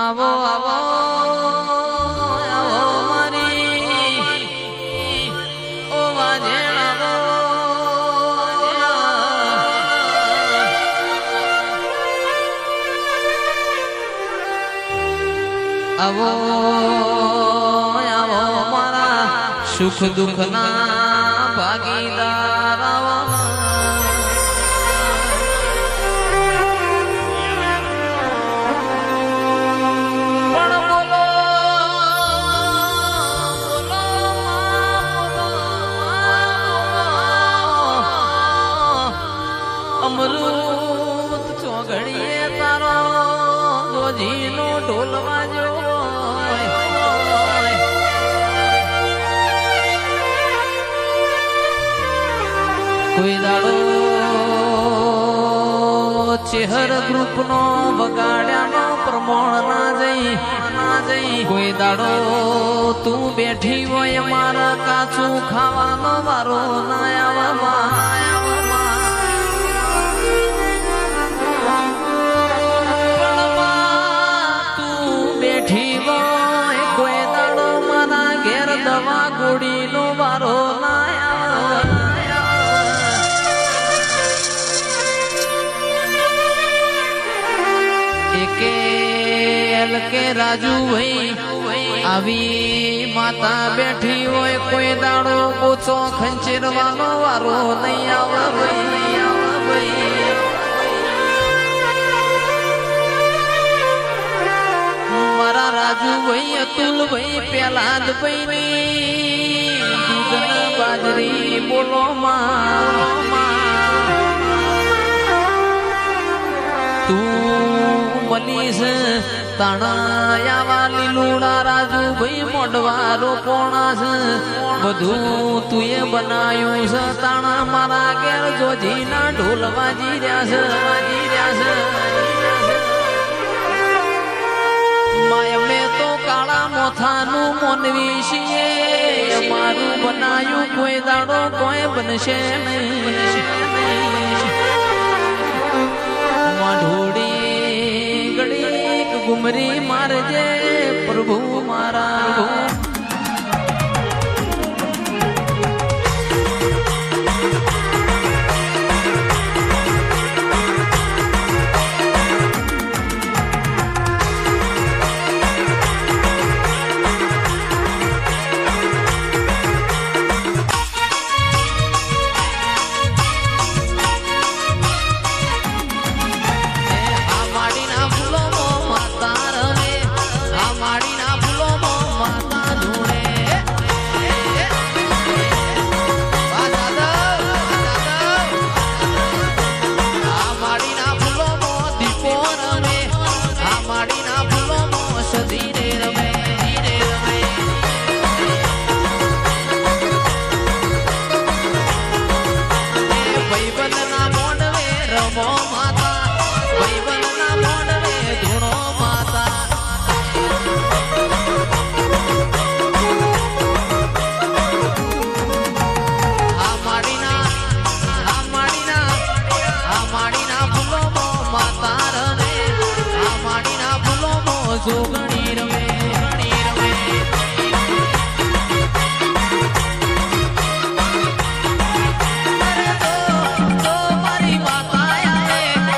આવો આવો આવો મારી ઓ વાજેણ આવો આવો આવો મારા સુખ દુઃખ ના ભાગીદાર આવો અમૃત ચોઘડીએ તારો જોજીનો ઢોલ વાજ્યો કોઈ દાડો ચેહર ગ્રુપ નો બગાડ્યાનો પ્રમાણ ના જઈ કોઈ દાડો તું બેઠી હોય મારા કાચું ખાવાનો વારો ના આવવા દવા ગોળી નો વારો કે રાજુ ભાઈ આવી માતા બેઠી હોય કોઈ દાડો ઓછો ખંચેરવાનો વારો નહીં આવે ભાઈ મારા રાજુ ભાઈ અતુલ ભાઈ પેલાદ ભાઈ દૂધ બાજરી બોલો તું મનીષ તાણાયાવા લીલુડા રાજુ ભાઈ મોઢવારો પોણા છે બધું તુંએ બનાયું છે તાણા મારા ઘેર જોજીના ઢોલ વાજી રહ્યા છે મેં તો કાળા મોથાનું મોનવી છીએ મારું બનાયું કોઈ દાડો કોઈ બનશે નહીં ઢોળી ગળી ગુમરી મારજે પ્રભુ મારા જોગણી રમે મારી માતા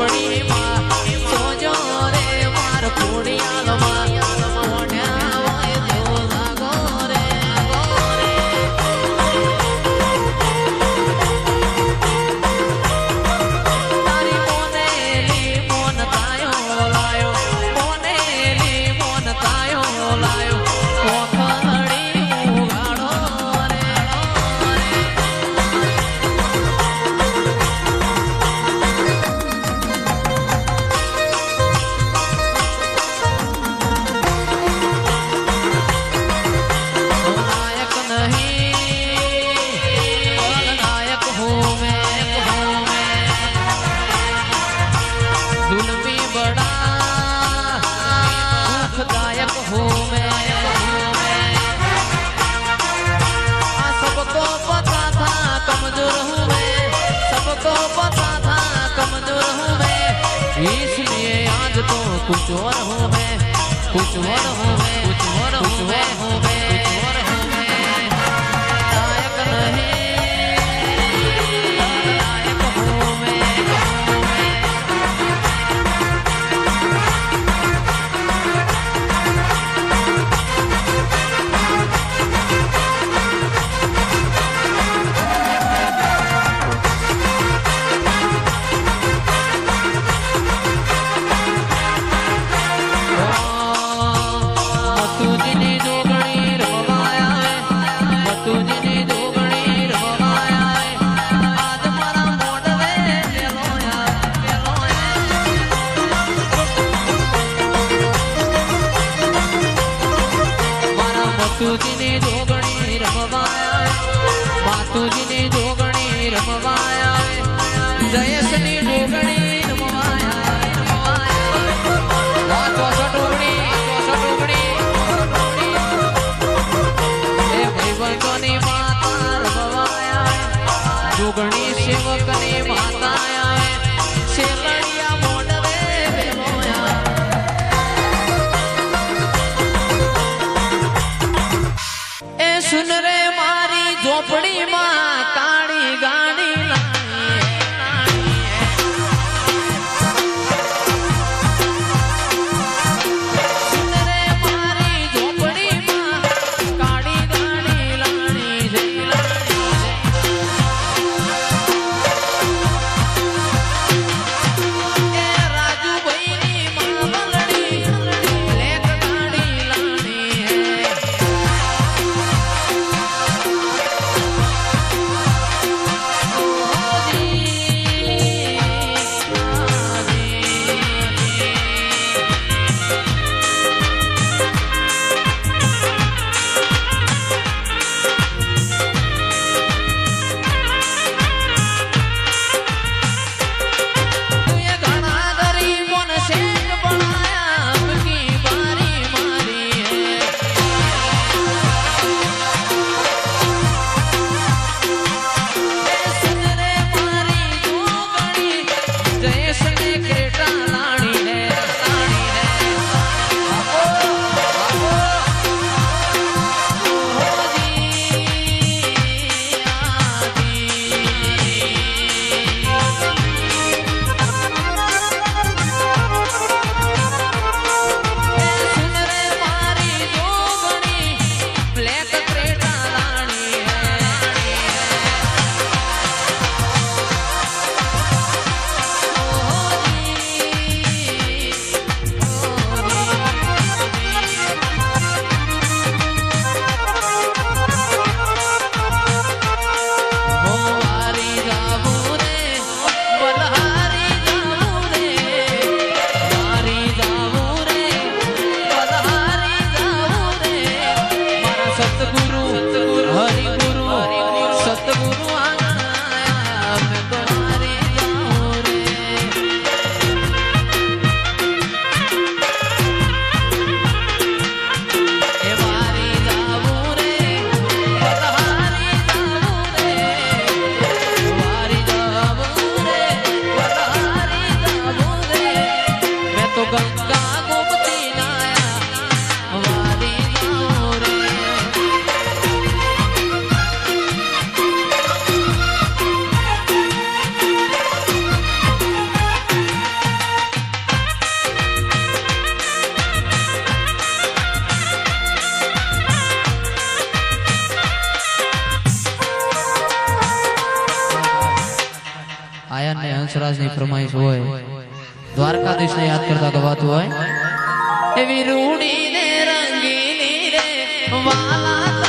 ઝોપડીમાં સોજો રે માર ખોડિયાલમાં મોઢ્યા હોય તો લાગો રે તારી મોનેલી મોન તાયો લાયો મોનેલી મોન તાયો લાયો इसलिए आज तो कुछ और हूँ मैं कुछ और हूँ मैं कुछ और हूँ मैं कुछ और हूँ मैं लायक नहीं लायक हूँ मैं માતુજીની જોગણી રમવાયા માતુજીની જોગણી રમવાયા જયેશની જોગણી રમવાયા એ ભાઈબંધોની માતા રમવાયા જોગણી સેવકની માતા શેલડિયા મોડવે બેમોયા સુન રે મારી ઝોપડીમાં કાળી ગાડી લાવી ભાઈ હંસરાજની ફરમાઈશ હોય દ્વારકાધીશને યાદ કરતા ગવાતું હોય એવી રૂડી ને રંગીલી રે વાલા